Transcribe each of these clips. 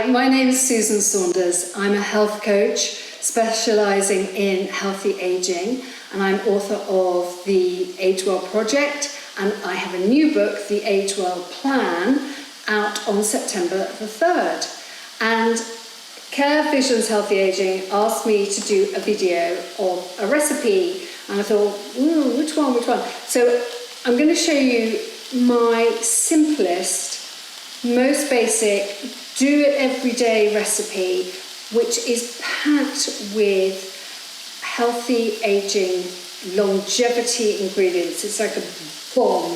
my name is Susan Saunders. I'm a health coach specialising in healthy ageing, and I'm author of the Age Well Project, and I have a new book, the Age Well Plan, out on September the 3rd. And Care Visions Healthy Ageing asked me to do a video of a recipe, and I thought, which one? So I'm going to show you my simplest, most basic, do it every day recipe, which is packed with healthy aging longevity ingredients. It's like a bomb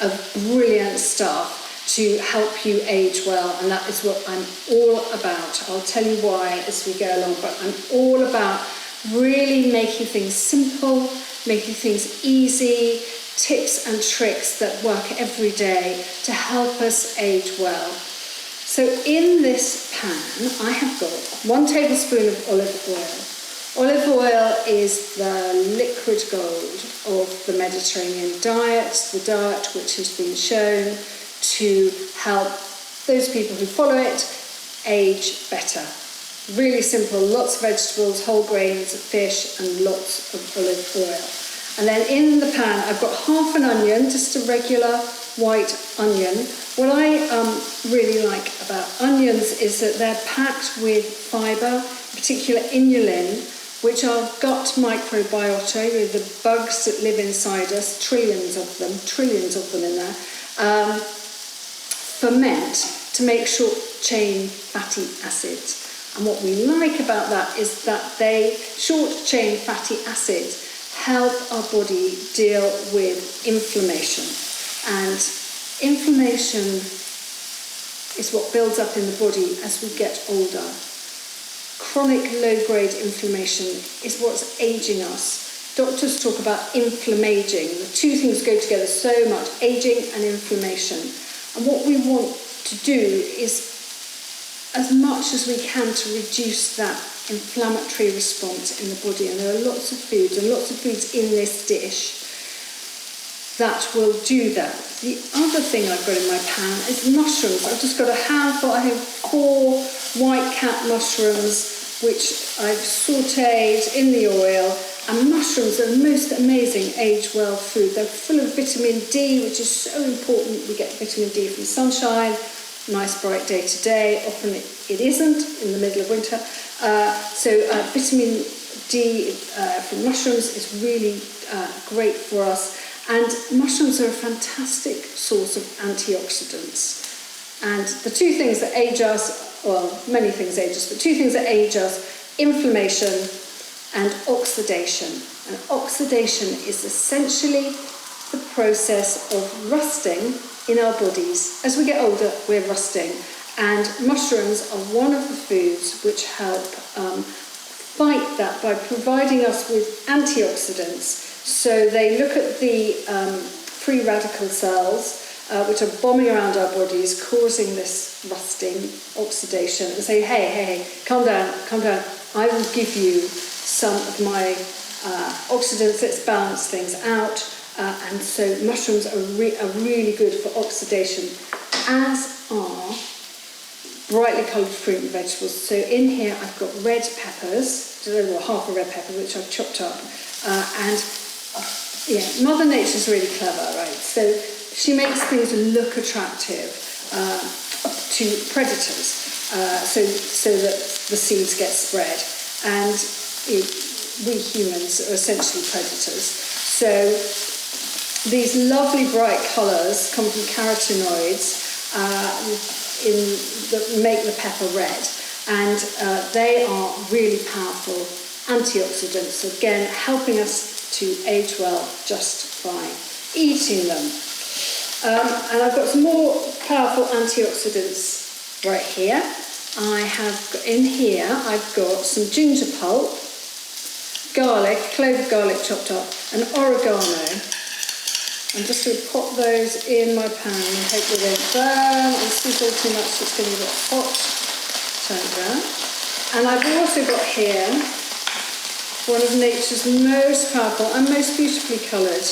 of brilliant stuff to help you age well, and that is what I'm all about. I'll tell you why as we go along, but I'm all about really making things simple, making things easy, tips and tricks that work every day to help us age well. So in this pan, I have got 1 tablespoon of olive oil. Olive oil is the liquid gold of the Mediterranean diet, the diet which has been shown to help those people who follow it age better. Really simple, lots of vegetables, whole grains, fish, and lots of olive oil. And then in the pan, I've got half an onion, just a regular white onion. What I really like about onions is that they're packed with fibre, in particular inulin, which are gut microbiota, the bugs that live inside us, trillions of them in there, ferment to make short-chain fatty acids. And what we like about that is that short-chain fatty acids help our body deal with inflammation. And inflammation is what builds up in the body as we get older. Chronic low-grade inflammation is what's aging us. Doctors talk about inflammaging. The two things go together so much, aging and inflammation. And what we want to do is, as much as we can, to reduce that inflammatory response in the body. And there are lots of foods in this dish that will do that. The other thing I've got in my pan is mushrooms. I've just got a handful, I have 4 white cat mushrooms, which I've sautéed in the oil. And mushrooms are the most amazing age well food. They're full of vitamin D, which is so important. We get vitamin D from sunshine, nice bright day today. Often it isn't in the middle of winter. So vitamin D from mushrooms is really great for us. And mushrooms are a fantastic source of antioxidants. And the two things that age us, well, many things age us, but 2 things that age us, inflammation and oxidation. And oxidation is essentially the process of rusting in our bodies. As we get older, we're rusting. And mushrooms are one of the foods which help fight that by providing us with antioxidants. So they look at the free radical cells, which are bombing around our bodies, causing this rusting, oxidation, and say, hey, calm down. I will give you some of my oxidants. Let's balance things out. And so mushrooms are really good for oxidation, as are brightly coloured fruit and vegetables. So in here I've got red peppers, half a red pepper, which I've chopped up, and Mother Nature's really clever, right? So she makes things look attractive to predators, so that the seeds get spread. And we humans are essentially predators. So these lovely bright colours come from carotenoids that make the pepper red, and they are really powerful antioxidants, again helping us to age well just by eating them. And I've got some more powerful antioxidants right here. I've got some ginger pulp, garlic, clove of garlic chopped up, and oregano. I'm just going to pop those in my pan and hope they don't burn and sizzle too much, so it's going to get hot. Turn it down. And I've also got here one of nature's most powerful and most beautifully coloured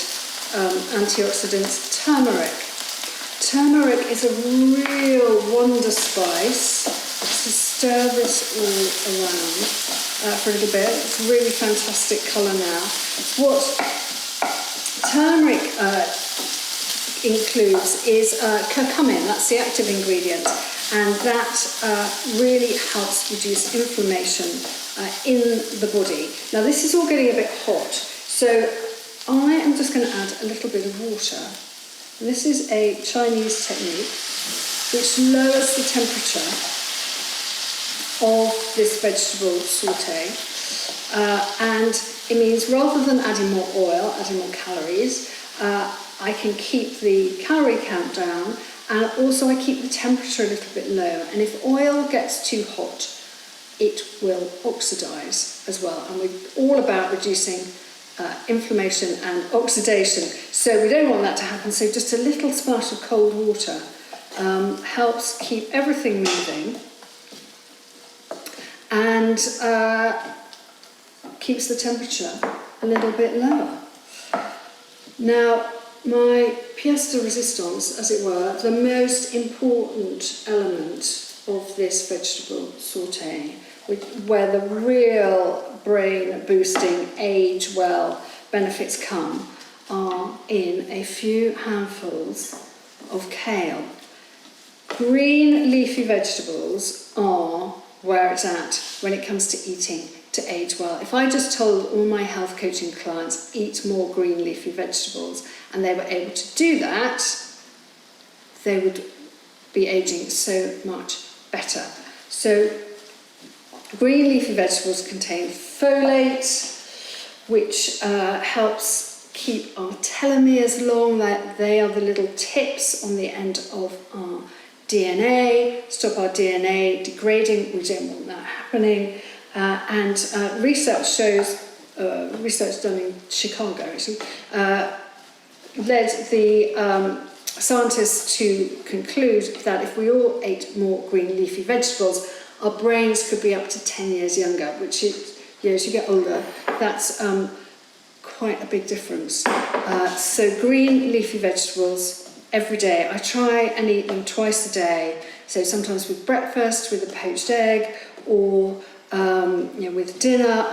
antioxidants, turmeric. Turmeric is a real wonder spice. This is stir this all around for a little bit. It's a really fantastic colour now. What turmeric includes is curcumin, that's the active ingredient, and that really helps reduce inflammation in the body. Now this is all getting a bit hot, so I am just going to add a little bit of water. And this is a Chinese technique which lowers the temperature of this vegetable sauté, and it means rather than adding more oil, adding more calories, I can keep the calorie count down, and also I keep the temperature a little bit low. And if oil gets too hot, it will oxidise as well. And we're all about reducing inflammation and oxidation, so we don't want that to happen. So just a little splash of cold water helps keep everything moving and keeps the temperature a little bit lower. Now, my pièce de résistance, as it were, the most important element of this vegetable sauté, where the real brain boosting, age well benefits come, are in a few handfuls of kale. Green leafy vegetables are where it's at when it comes to eating to age well. If I just told all my health coaching clients, eat more green leafy vegetables, and they were able to do that, they would be aging so much better. So green leafy vegetables contain folate, which helps keep our telomeres long. They are the little tips on the end of our DNA, stop our DNA degrading. We don't want that happening. And research shows, research done in Chicago actually, led the scientists to conclude that if we all ate more green leafy vegetables, our brains could be up to 10 years younger, which is, as you get older, that's quite a big difference. So green leafy vegetables every day. I try and eat them twice a day. So sometimes with breakfast, with a poached egg, or with dinner.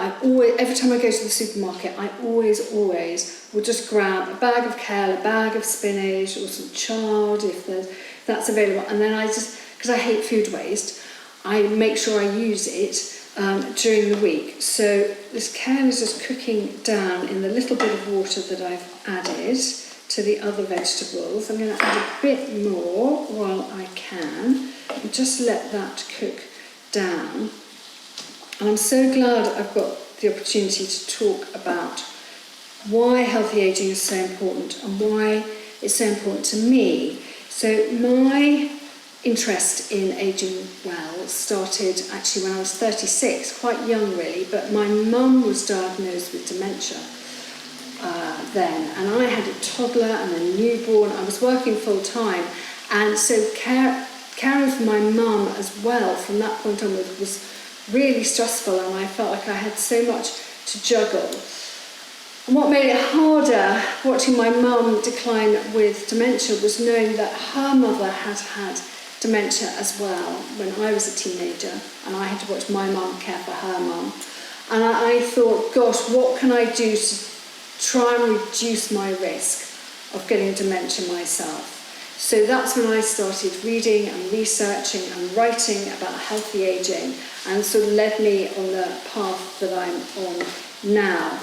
Every time I go to the supermarket, I always will just grab a bag of kale, a bag of spinach, or some chard if that's available. And then because I hate food waste, I make sure I use it during the week. So this kale is just cooking down in the little bit of water that I've added to the other vegetables. I'm going to add a bit more while I can, and just let that cook down. And I'm so glad I've got the opportunity to talk about why healthy aging is so important and why it's so important to me. So my interest in aging well started actually when I was 36, quite young really, but my mum was diagnosed with dementia then, and I had a toddler and a newborn. I was working full time, and so caring for my mum as well from that point onwards was really stressful, and I felt like I had so much to juggle. And what made it harder watching my mum decline with dementia was knowing that her mother had dementia as well when I was a teenager, and I had to watch my mum care for her mum. And I thought, gosh, what can I do to try and reduce my risk of getting dementia myself? So that's when I started reading and researching and writing about healthy aging, and sort of led me on the path that I'm on now.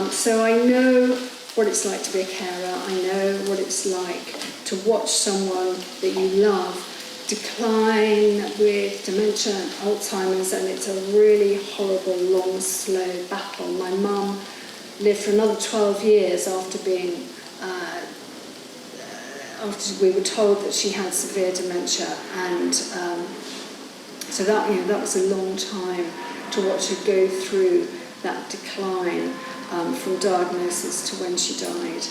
So I know what it's like to be a carer. I know what it's like to watch someone that you love decline with dementia and Alzheimer's, and it's a really horrible, long, slow battle. My mum lived for another 12 years after being after we were told that she had severe dementia, and so that was a long time to watch her go through that decline from diagnosis to when she died.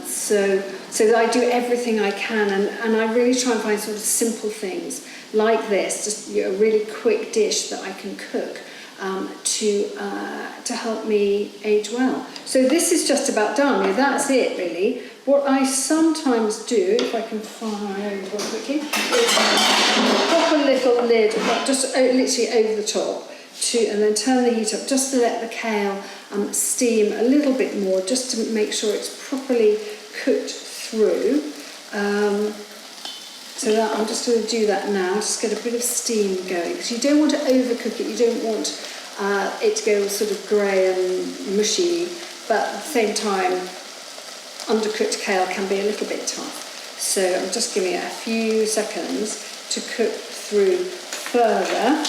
So I do everything I can, and I really try and find sort of simple things like this, just a really quick dish that I can cook to help me age well. So this is just about done. Yeah, that's it really. What I sometimes do, if I can find one quickly, is pop a little lid, just literally over the top, and then turn the heat up just to let the kale steam a little bit more, just to make sure it's properly cooked through. So that I'm just going to do that now, just get a bit of steam going, because you don't want to overcook it, you don't want it to go sort of grey and mushy, but at the same time, undercooked kale can be a little bit tough. So I'm just giving it a few seconds to cook through further.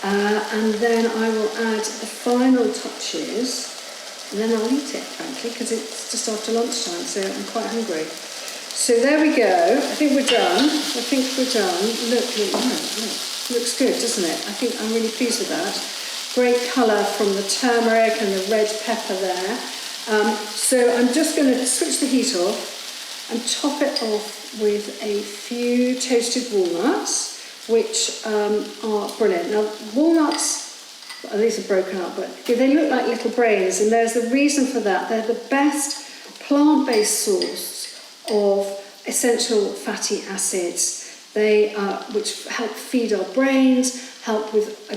And then I will add the final touches, and then I'll eat it, frankly, because it's just after lunchtime, so I'm quite hungry. So there we go. I think we're done. Look, looks good, doesn't it? I think I'm really pleased with that. Great colour from the turmeric and the red pepper there. So I'm just going to switch the heat off and top it off with a few toasted walnuts, which are brilliant. Now, walnuts, these are broken up, but they look like little brains, and there's a reason for that. They're the best plant-based source of essential fatty acids. They which help feed our brains, help with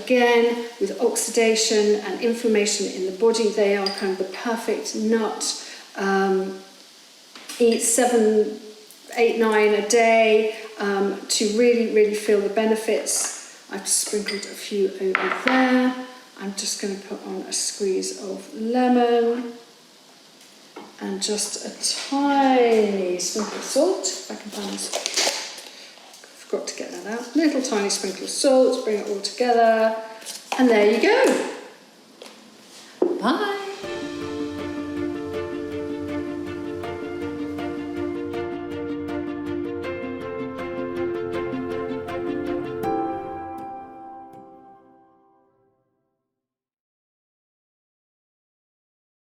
oxidation and inflammation in the body. They are kind of the perfect nut. Eat 7, 8, 9 a day to really feel the benefits. I've sprinkled a few over there. I'm just going to put on a squeeze of lemon and just a tiny sprinkle of salt, if I can find this. Forgot to get that out. Little tiny sprinkle of salt, bring it all together, and there you go. Bye.